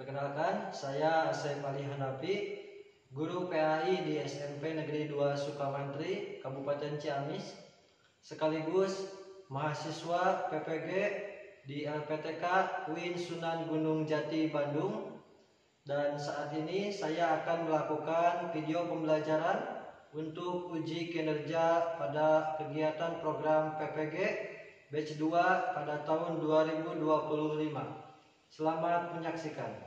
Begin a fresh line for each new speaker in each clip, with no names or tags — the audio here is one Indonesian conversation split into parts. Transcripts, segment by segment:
Perkenalkan, saya Asep Ali Hanafi, guru PAI di SMP Negeri 2 Sukamantri, Kabupaten Ciamis, sekaligus mahasiswa PPG di LPTK UIN Sunan Gunung Jati, Bandung. Dan saat ini saya akan melakukan video pembelajaran untuk uji kinerja pada kegiatan program PPG Batch 2 pada tahun 2025. Selamat menyaksikan.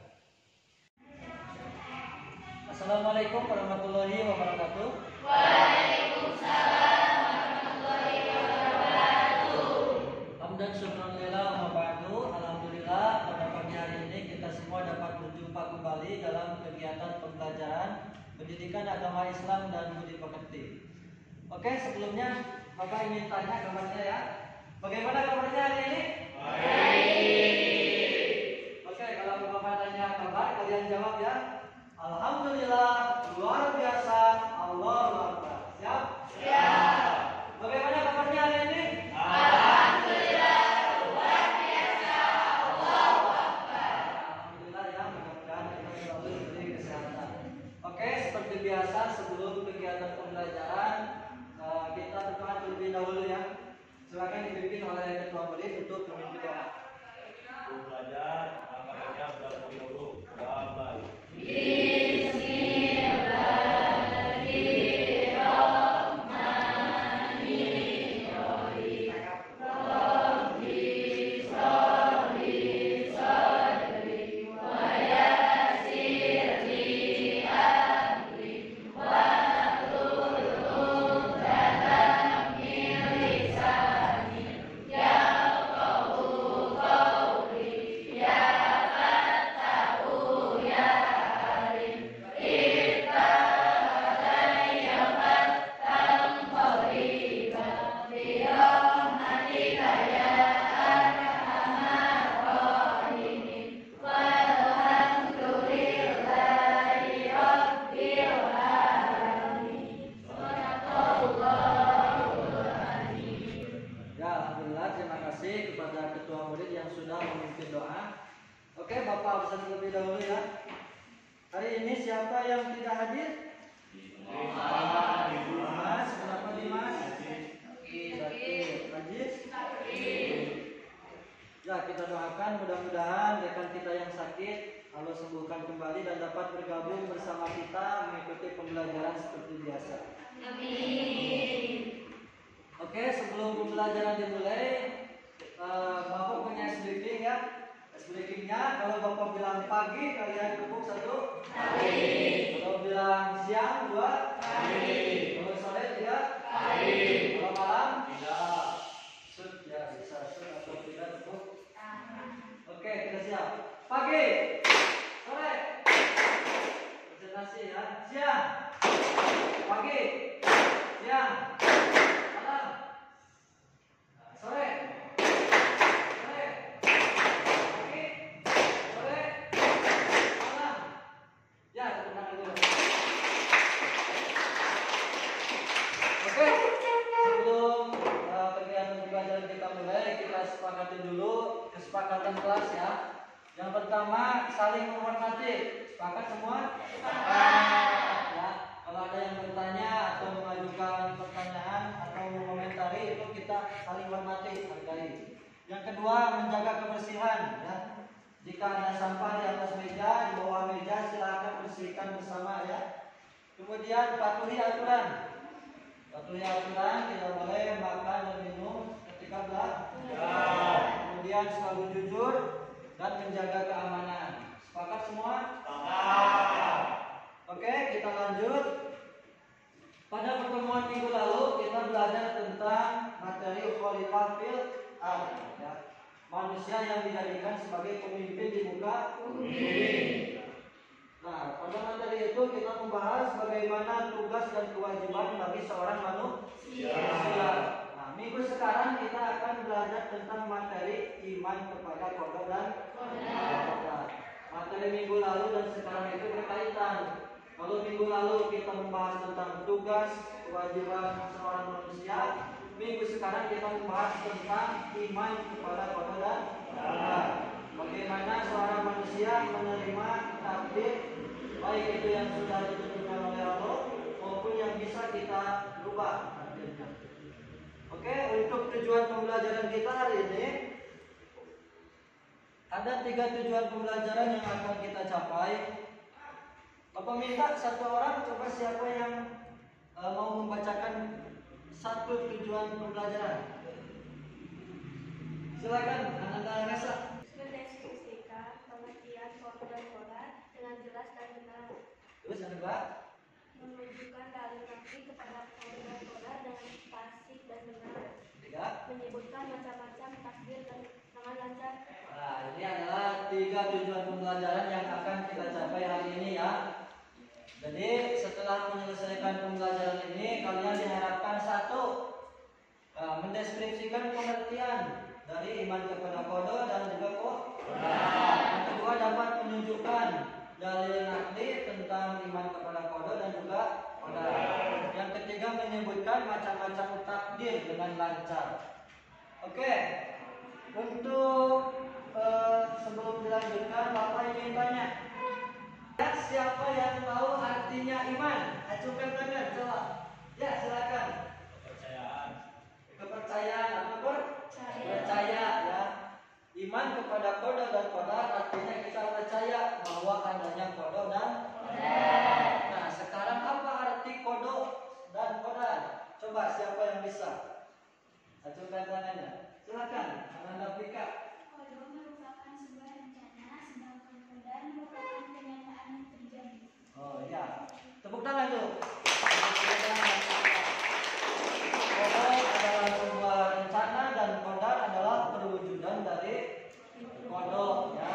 Assalamualaikum warahmatullahi wabarakatuh.
Waalaikumsalam warahmatullahi wabarakatuh.
Hamdan syukrulillah wa ba'du. Alhamdulillah, pada pagi hari ini kita semua dapat berjumpa kembali dalam kegiatan pembelajaran pendidikan agama Islam dan budi pekerti. Oke, sebelumnya Bapak ingin tanya kabarnya ya. Bagaimana kabarnya hari ini?
Baik.
Oke, kalau Bapak tanya kabar, kalian jawab ya. Alhamdulillah, luar biasa, Allahu Akbar. Siap?
Siap.
Bagaimana kabarnya hari ini?
Alhamdulillah, luar biasa, Allahu Akbar.
Alhamdulillah ya, mudah-mudahan kita selalu diberi kesehatan. Oke, seperti biasa sebelum kegiatan pembelajaran kita berdoa terlebih dahulu ya. Silakan dipimpin oleh ketua murid untuk memimpin doa.
Belajar maka baca berlaku dulu gambar.
Oke, Bapak absen terlebih dahulu ya. Hari ini siapa yang tidak hadir? Dimas. Kenapa Dimas? Sakit. Ajis? Ya, kita doakan mudah-mudahan rekan kita yang sakit Allah sembuhkan kembali dan dapat bergabung bersama kita mengikuti pembelajaran seperti biasa.
Amin.
Oke, sebelum pembelajaran dimulai, Bapak punya ice breaking ya. Breakingnya, kalau Bapak bilang pagi, kalian tepuk 1.
Pagi.
Kalau bilang siang, 2.
Pagi.
Kalau sore 3.
Pagi.
Kalau malam
Tidak.
Sud ya, bisa sud atau tidak tepuk. Oke, kita siap. Pagi, sore, presentasi ya. Siang, pagi, siang, malam, sore. Kesepakatan kelas ya. Yang pertama saling menghormati. Sepakat semua?
Sepakat.
Ya. Kalau ada yang bertanya atau mengajukan pertanyaan atau mengomentari itu kita saling hormati, hargai. Yang kedua menjaga kebersihan ya. Jika ada sampah di atas meja, di bawah meja silakan bersihkan bersama ya. Kemudian patuhi aturan. Patuhi aturan, tidak boleh makan dan minum ketika belajar. Kemudian selalu jujur dan menjaga keamanan. Sepakat semua?
Sepakat.
Oke, kita lanjut. Pada pertemuan minggu lalu kita belajar tentang materi khalifah fil ardh ya. Manusia yang dijadikan sebagai pemimpin di muka bumi. Nah, pada materi itu kita membahas bagaimana tugas dan kewajiban bagi seorang manusia. Minggu sekarang kita akan belajar tentang materi iman kepada qada dan qadar. Materi minggu lalu dan sekarang itu berkaitan. Kalau minggu lalu kita membahas tentang tugas, kewajiban seorang manusia, minggu sekarang kita membahas tentang iman kepada qada dan qadar. bagaimana seorang manusia menerima takdir, baik itu yang sudah ditentukan oleh Allah maupun yang bisa kita rubah takdirnya. Oke, untuk tujuan pembelajaran kita hari ini ada 3 tujuan pembelajaran yang akan kita capai. Bapak minta satu orang, coba siapa yang mau membacakan satu tujuan pembelajaran. Silakan, Ananda Resa.
Mendeskripsikan pengertian kodo dan koda dengan jelas dan benar.
Terus yang kedua,
Menunjukkan dalil nafi kepada kodo dan koda dengan fasih dan benar.
tiga.
Menyebutkan macam-macam takdir dan dengan lancar.
Nah, ini adalah 3 tujuan pembelajaran yang akan kita capai hari ini ya. Jadi setelah menyelesaikan pembelajaran ini, kalian diharapkan satu, mendeskripsikan pengertian dari iman kepada kodo dan juga koda. Yang kedua, dapat menunjukkan dalil nakli tentang iman kepada kodo dan juga koda. Yang ketiga, menyebutkan macam-macam takdir dengan lancar. Oke, untuk sebelum dilanjutkan, Bapak ingin tanya, siapa yang tahu artinya iman? Acungkan tangan, coba. Ya, silakan.
Kepercayaan.
Kepercayaan apa percaya ya. Iman kepada kodo dan koda artinya kita percaya bahwa adanya kodo dan koda. Nah, sekarang apa arti kodo dan koda? Coba siapa yang bisa? Acungkan tangannya. Silakan, Ananda Pika.
Kodo merupakan sebuah rencana, sedangkan koda merupakan kenyataan yang terjadi.
Oh ya, tepuk tangan tuh. Kodo adalah sebuah rencana dan kodar adalah perwujudan dari kodo ya.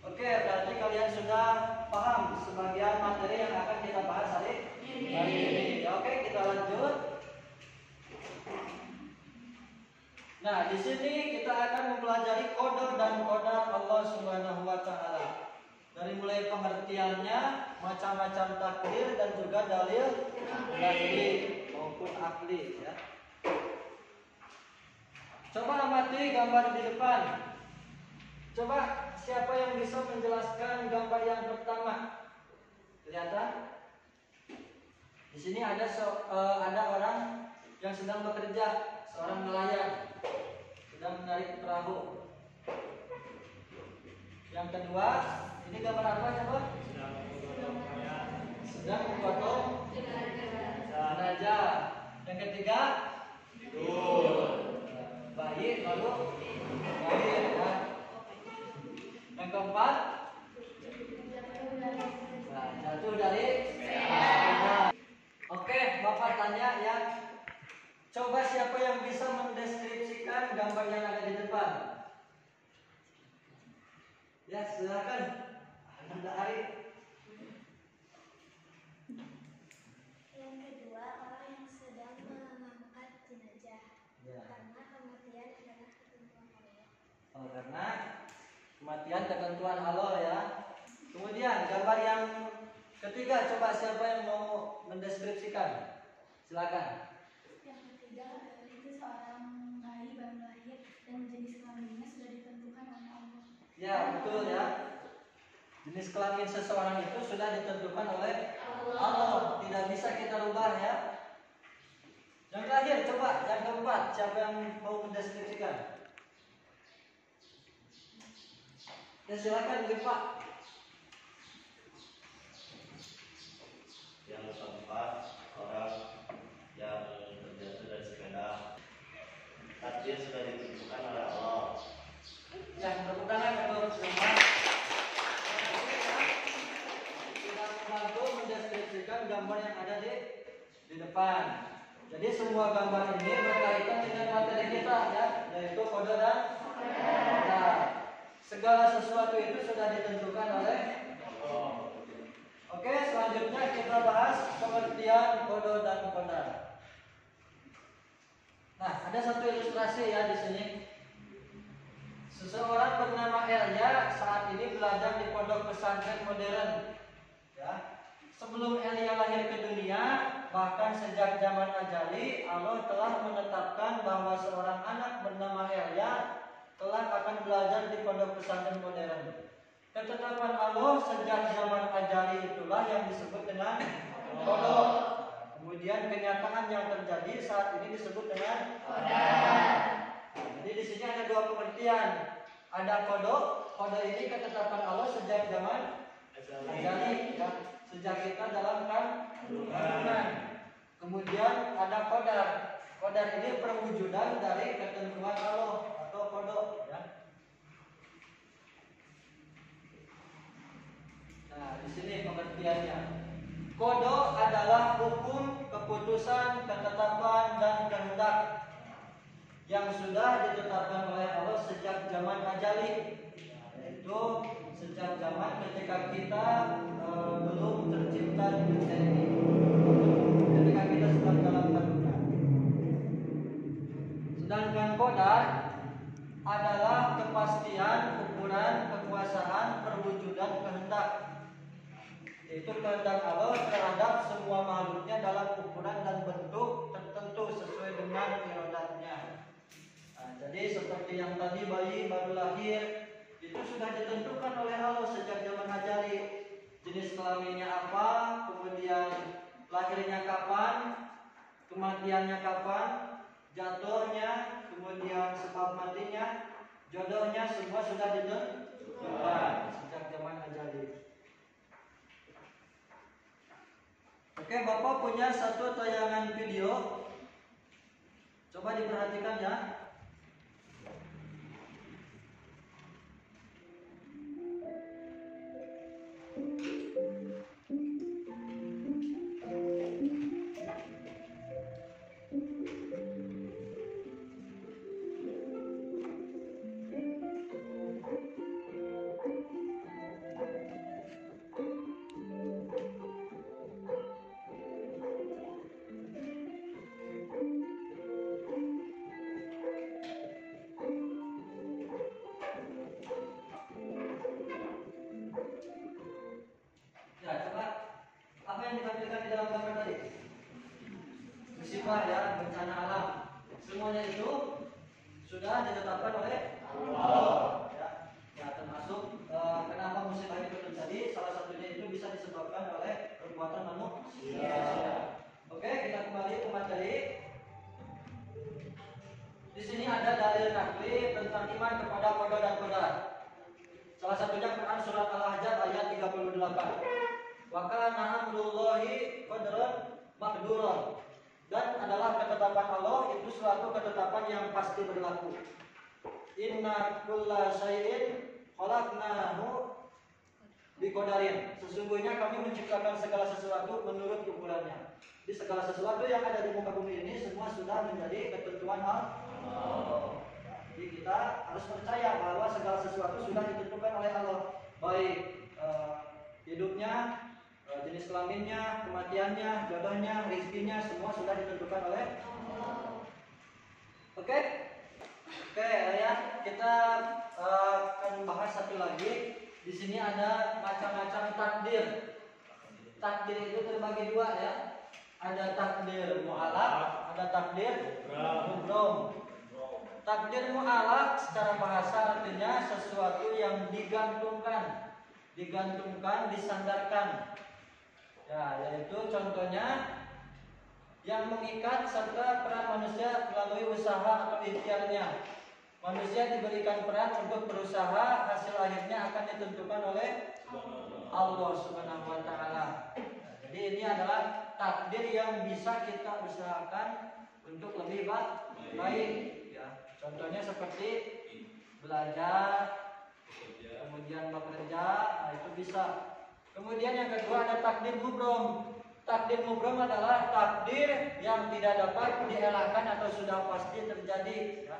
Oke, berarti kalian sudah paham sebagian materi yang akan kita bahas hari ini. Ya, oke, kita lanjut. Nah, di sini kita akan mempelajari kodo dan kodar Allah Subhanahu wa taala. Dari mulai pengertiannya, macam-macam takdir dan juga dalil nakli maupun akli ya. Coba amati gambar di depan. Coba siapa yang bisa menjelaskan gambar yang pertama? Kelihatan? Di sini ada orang yang sedang bekerja, seorang nelayan sedang menarik perahu. Yang kedua, ini gambar apa coba? Sedang memotong jenazah. Yang ketiga, bayi lalu lahir ya. Yang keempat, jatuh dari sepeda. Oke, Bapak tanya ya. Coba siapa yang bisa mendeskripsikan gambar yang ada di depan? Ya, silakan. Anda Ari.
Yang kedua, orang yang sedang mengangkat jenazah.
Ya.
Karena kematian adalah ketentuan Allah.
Oh, karena kematian ketentuan Allah ya. Kemudian gambar yang ketiga, coba siapa yang mau mendeskripsikan? Silakan.
Yang ketiga, itu seorang bayi baru lahir dan jenis kelaminnya sudah ditentukan oleh Allah.
Ya, betul ya. Jenis kelamin seseorang itu sudah ditentukan oleh Allah, tidak bisa kita rubah ya. Yang terakhir, coba yang keempat, siapa yang mau mendeskripsikan? Ya, silakan Pak.
Yang keempat, orang yang terjatuh dari sepeda. Takdir sudah ditentukan oleh Allah.
Yang tepuk tangan untuk semua. Sudah membantu mendeskripsikan gambar yang ada di depan. Jadi semua gambar ini berkaitan dengan materi kita ya, yaitu kode dan koda. Segala sesuatu itu sudah ditentukan oleh Allah. Oke, selanjutnya kita bahas pengertian kode dan koda. Nah, ada satu ilustrasi ya di sini. Seseorang bernama Elia saat ini belajar di pondok pesantren modern. Ya. Sebelum Elia lahir ke dunia, bahkan sejak zaman ajali, Allah telah menetapkan bahwa seorang anak bernama Elia kelak akan belajar di pondok pesantren modern. Ketetapan Allah sejak zaman ajali itulah yang disebut dengan qada. Kemudian kenyataan yang terjadi saat ini disebut dengan qadar. Jadi di sini ada dua pengertian. Ada qada, qada ini ketetapan Allah sejak zaman ajali, ya, sejak kita dalam kandungan. Kemudian ada qadar. Qadar ini perwujudan dari ketentuan Allah atau qada, ya. Nah, di sini pengertiannya. Qada adalah hukum, keputusan, ketetapan dan kehendak yang sudah ditetapkan oleh Allah sejak zaman ajali, yaitu sejak zaman ketika kita belum tercipta di dunia ini, ketika kita sedang dalam kandungan. Sedangkan qadar adalah kepastian, ukuran, kekuasaan, perwujudan kehendak, yaitu kehendak Allah terhadap semua makhluknya dalam ukuran dan bentuk tertentu sesuai dengan iradatnya. Nah, jadi seperti yang tadi bayi baru lahir itu sudah ditentukan oleh Allah sejak zaman ajali, jenis kelaminnya apa, kemudian lahirnya kapan, kematiannya kapan, jatuhnya, kemudian sebab matinya, jodohnya, semua sudah ditentukan sejak zaman ajali. Oke, Bapak punya satu tayangan video. Coba diperhatikan ya. Ya, coba apa yang ditampilkan di dalam gambar tadi? Musibah, ya, bencana alam. Semuanya itu sudah ditetapkan oleh Allah. Ya, ya, termasuk kenapa musibah itu terjadi. Salah satunya itu bisa disebabkan oleh perbuatan manusia. Oke, kita kembali ke materi. Di sini ada dalil nakli tentang iman kepada qada dan qadar. Salah satunya Quran surat Al-Ahzab ayat 38. Wa kana amrullahi qadran maqduran. Dan adalah ketetapan Allah itu suatu ketetapan yang pasti berlaku. Inna kulla syai'in khalaqnahu biqadarin. Sesungguhnya kami menciptakan segala sesuatu menurut ukurannya. Di segala sesuatu yang ada di muka bumi ini semua sudah menjadi ketentuan Allah. Jadi kita harus percaya bahwa segala sesuatu sudah ditentukan oleh Allah, baik hidupnya, jenis kelaminnya, kematiannya, jodohnya, rezekinya, semua sudah ditentukan oleh Allah. Oke, ya, kita akan bahas satu lagi. Di sini ada macam-macam takdir. Takdir itu terbagi dua, ya. Ada takdir mu'alaq, ada takdir mubrom. Takdir mu'alaq secara bahasa artinya sesuatu yang digantungkan, disandarkan. Ya, yaitu contohnya yang mengikat serta peran manusia melalui usaha atau ikhtiarnya. Manusia diberikan peran untuk berusaha, hasil akhirnya akan ditentukan oleh Allah Subhanahu wa taala. Jadi ini adalah takdir yang bisa kita usahakan untuk lebih baik, ya. Contohnya seperti belajar, kemudian bekerja, nah itu bisa. Kemudian yang kedua ada takdir mubrom. Takdir mubrom adalah takdir yang tidak dapat dielakkan atau sudah pasti terjadi, ya.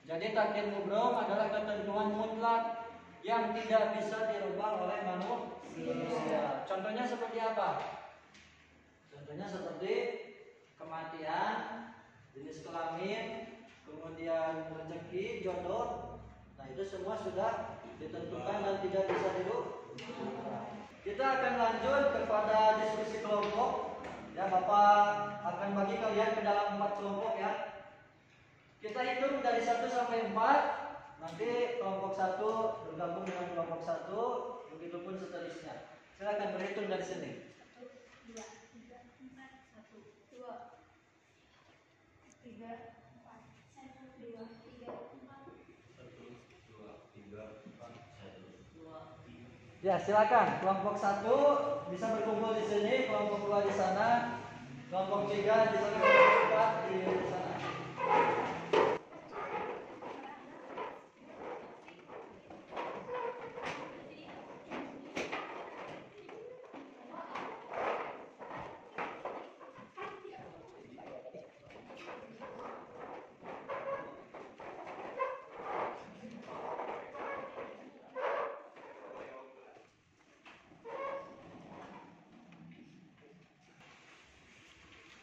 Jadi takdir mubrom adalah ketentuan mutlak yang tidak bisa dirubah oleh manusia. Contohnya seperti apa? Contohnya seperti kematian, jenis kelamin, kemudian rezeki, jodoh. Nah itu semua sudah ditentukan dan tidak bisa dirubah. Kita akan lanjut kepada diskusi kelompok. Ya, Bapak akan bagi kalian ke dalam 4 kelompok, ya. Kita hitung dari 1 sampai 4. nanti kelompok 1 bergabung dengan kelompok 1, begitupun seterusnya. Silakan berhitung dari sini.
1, 2, 3, 4, 1, 2, 3, 4, 1, 2, 3, 4.
1, 2, 3, 4, 1, 2, 3.
Ya, silakan. Kelompok 1 bisa berkumpul di sini, kelompok 2 di sana, kelompok 3 di sana, kelompok 4 di sana.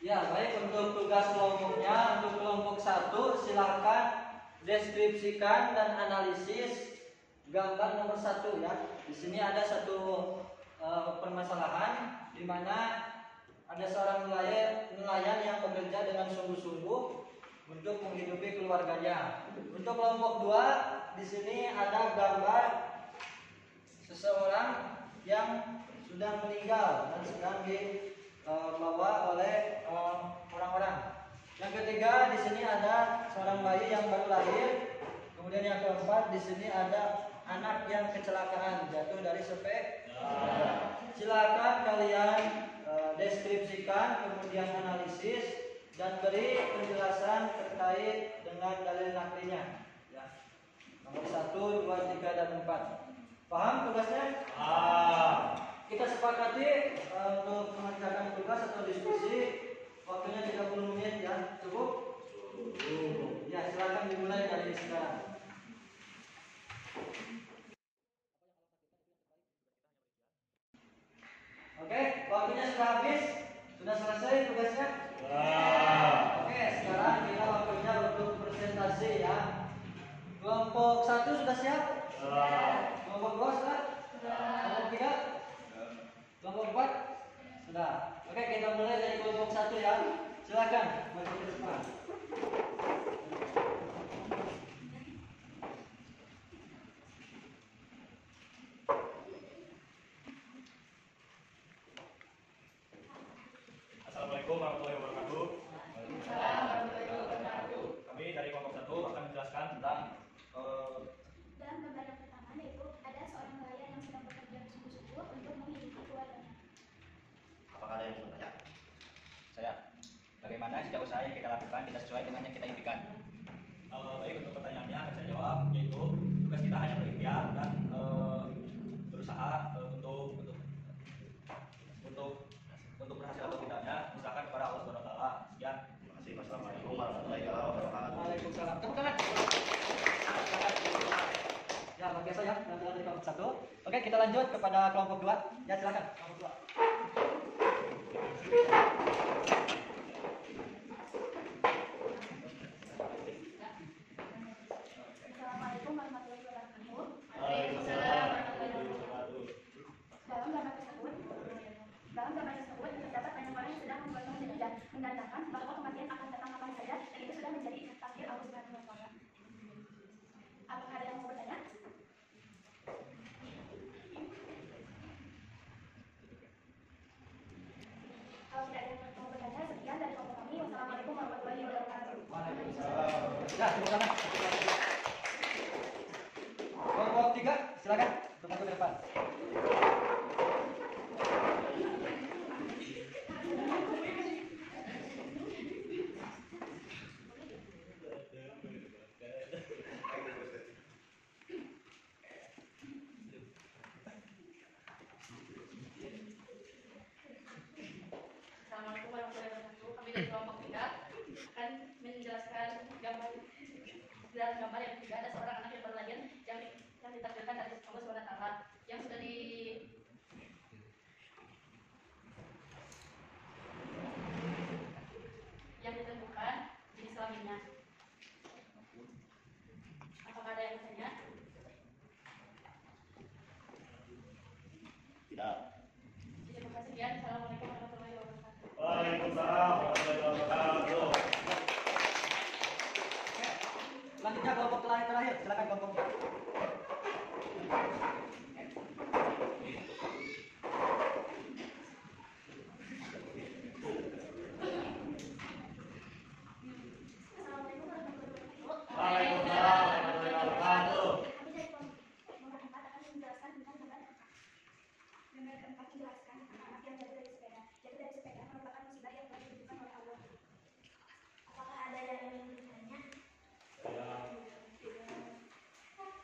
Ya, baik, untuk tugas kelompoknya, untuk kelompok 1 silakan deskripsikan dan analisis gambar nomor 1 ya. Di sini ada satu permasalahan di mana ada seorang nelayan yang bekerja dengan sungguh-sungguh untuk menghidupi keluarganya. Untuk kelompok 2 di sini ada gambar seseorang yang sudah meninggal dan sedang dibawa oleh orang-orang. Yang ketiga di sini ada seorang bayi yang baru lahir. Kemudian yang keempat di sini ada anak yang kecelakaan jatuh dari sepeda. Silakan kalian deskripsikan, kemudian analisis dan beri penjelasan terkait dengan dalil naklinya. Ya. Nomor 1, 2, 3, dan 4. Paham tugasnya? Kita sepakati untuk mengerjakan tugas atau diskusi waktunya 30 menit ya. Cukup? Ya, silakan dimulai dari sekarang. Oke, waktunya sudah habis. Sudah selesai tugasnya? Oke, sekarang kita waktunya untuk presentasi ya. Kelompok 1 sudah siap? Kelompok 2 sudah? Kelompok 3? Kelompok 4? Sudah. Oke, kita mulai dari kelompok 1 ya. Silakan maju ke depan.
Assalamualaikum warahmatullahi wabarakatuh. Kami dari kelompok 1 akan menjelaskan tentang
Dalam gambar yang pertama yaitu ada seorang nelayan yang sedang bekerja sungguh-sungguh untuk menghidupi keluarganya.
Apakah ada yang bertanya?
saya. Bagaimana jika usaha yang kita lakukan tidak sesuai dengan yang kita impikan? Baik, untuk pertanyaannya akan saya jawab, yaitu tugas kita hanya berikhtiar dan berusaha untuk berhasil atau tidaknya misalkan kepada Allah Subhanahu wa taala. Sekian.
Terima kasih. Wassalamualaikum warahmatullahi wabarakatuh.
Waalaikumsalam. Tepuk tangan. Ya, luar biasa ya penampilan dari kelompok 1. Oke, kita lanjut kepada kelompok 2. Ya, silakan kelompok 2.
Assalamualaikum warahmatullahi wabarakatuh.
Waalaikumsalam warahmatullahi wabarakatuh.
Dalam gambar tersebut terdapat banyak orang yang sedang membuat jenazah, menandakan bahwa kematian akan datang kapan saja dan itu sudah menjadi takdir Allah Subhanahu wa taala. Apakah ada yang mau bertanya? Kalau tidak ada yang mau bertanya, sekian dari kelompok kami. Wassalamualaikum warahmatullahi wabarakatuh.
Ya, tepuk tangan. Kelompok 3, silakan untuk maju ke depan.
Assalamualaikum warahmatullahi wabarakatuh. Kami dari kelompok 3 akan menjelaskan dalam gambar yang ketiga ada seorang anak yang baru lahir yang ditakdirkan dari Allah Subhanahu wa taala yang sudah ditentukan jenis kelaminnya. Apakah ada yang bertanya?
Tidak.
Terima kasih. Assalamualaikum warahmatullahi wabarakatuh.
Waalaikumsalam warahmatullahi wabarakatuh.
Lanjut Selanjutnya kelompok terakhir, silakan kelompok.
Assalamualaikum warahmatullahi wabarakatuh.
Waalaikumsalam warahmatullahi wabarakatuh.
Kami dari kelompok nomor 4 akan menjelaskan tentang gambar keempat. Gambar keempat menjelaskan tentang anak yang jatuh dari sepeda. Jatuh dari sepeda merupakan musibah yang telah ditentukan oleh Allah. Apakah ada yang ingin bertanya?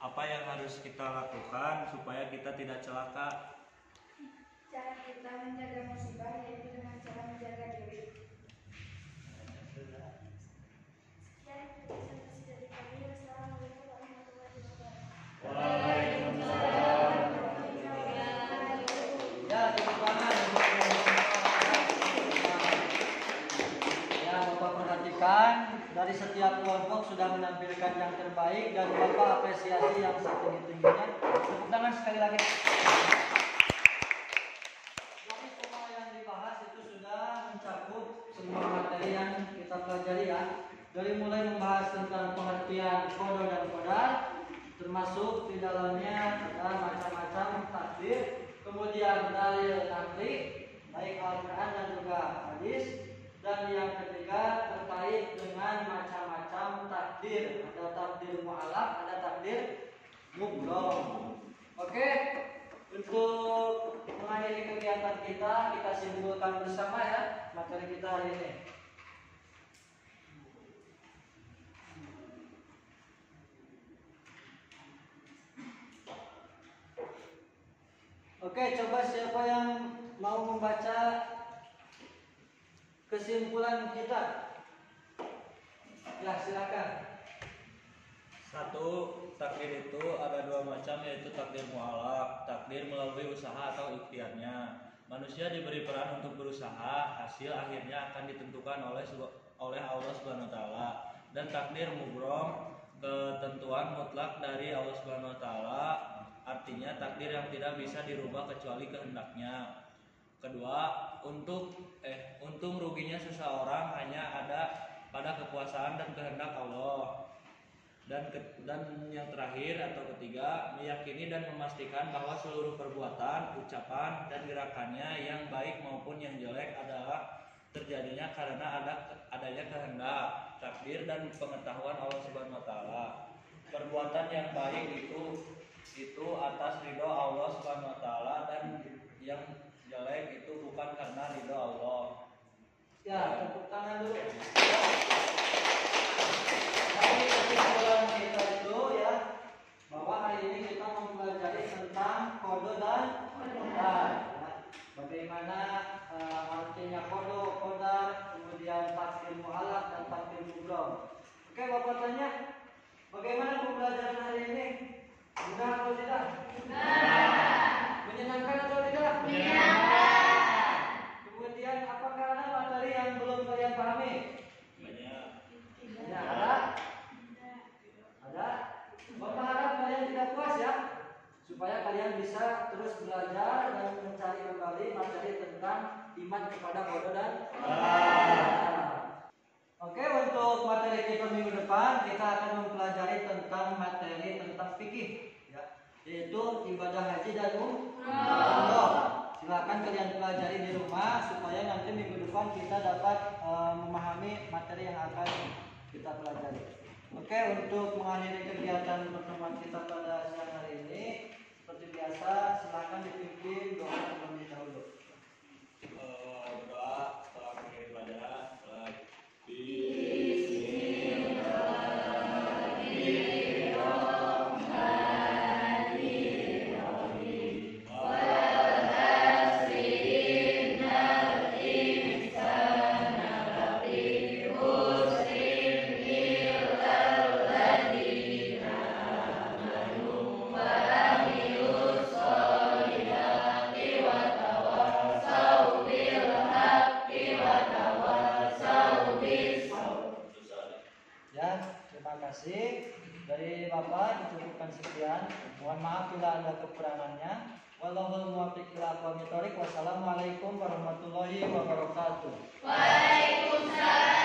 Apa yang harus kita lakukan supaya kita tidak celaka?
Cara kita menjaga musibah yaitu dengan cara menjaga diri. Sekian presentasi dari kami. Wassalamualaikum warahmatullahi wabarakatuh.
Waalaikumsalam.
Ya, tepuk tangan. Ya, Bapak perhatikan dari setiap kelompok sudah menampilkan yang terbaik dan Bapak apresiasi yang setinggi-tingginya. Tepuk tangan sekali lagi. Jadi semua yang dibahas itu sudah mencakup semua materi yang kita pelajari ya. Dari mulai membahas tentang pengertian qada dan qadar, termasuk di dalamnya ada macam-macam takdir, kemudian dalil nakli, baik Al-Quran dan juga hadis, dan yang ketiga terkait dengan macam-macam takdir, ada takdir mu'alaq, ada takdir mubrom. Oke, untuk mengakhiri kegiatan kita simpulkan bersama ya materi kita hari ini. Oke, coba siapa yang mau membaca kesimpulan kita? Ya, silakan.
Satu, takdir itu ada dua macam, yaitu takdir mu'alaq, takdir melalui usaha atau ikhtiarnya. Manusia diberi peran untuk berusaha, hasil akhirnya akan ditentukan oleh Allah Subhanahu wa taala. Dan takdir mubrom, ketentuan mutlak dari Allah Subhanahu wa taala, artinya takdir yang tidak bisa dirubah kecuali kehendaknya. Kedua, untung ruginya seseorang hanya ada pada kekuasaan dan kehendak Allah. Dan yang terakhir atau ketiga, meyakini dan memastikan bahwa seluruh perbuatan, ucapan, dan gerakannya yang baik maupun yang jelek adalah terjadinya karena adanya kehendak, takdir, dan pengetahuan Allah Subhanahu wa taala. Perbuatan yang baik itu atas ridho Allah Subhanahu wa taala, dan yang jelek itu bukan karena ridho Allah.
Ya, tepuk tangan dulu. Jadi kesimpulan kita itu ya, bahwa hari ini kita mempelajari tentang qada dan qadar. Ya. Bagaimana artinya qada, qadar, kemudian takdir mu'alaq dan takdir mubrom. Oke, Bapak tanya, bagaimana pembelajaran hari ini? Mudah atau tidak? Menyenangkan atau tidak? Kemudian apakah ada materi yang belum kalian pahami?
Banyak.
Ada. Bapak harap kalian tidak puas ya, supaya kalian bisa terus belajar dan mencari kembali materi tentang iman kepada qada dan qadar. Oke, untuk materi kita minggu depan kita akan mempelajari tentang materi tentang fikih ya, yaitu ibadah haji dan umroh. Silakan kalian pelajari di rumah supaya nanti minggu depan kita dapat memahami materi yang akan kita pelajari. Oke, untuk mengakhiri kegiatan pertemuan kita pada siang hari ini, seperti biasa, silakan dipimpin doa terlebih dahulu.
Berdoa setelah mengakhiri pelajaran.
Dari Bapak dicukupkan sekian. Mohon maaf bila ada kekurangannya. Wallahul muwaffiq ila aqwamit thoriq. Wassalamualaikum warahmatullahi wabarakatuh.
Waalaikumsalam.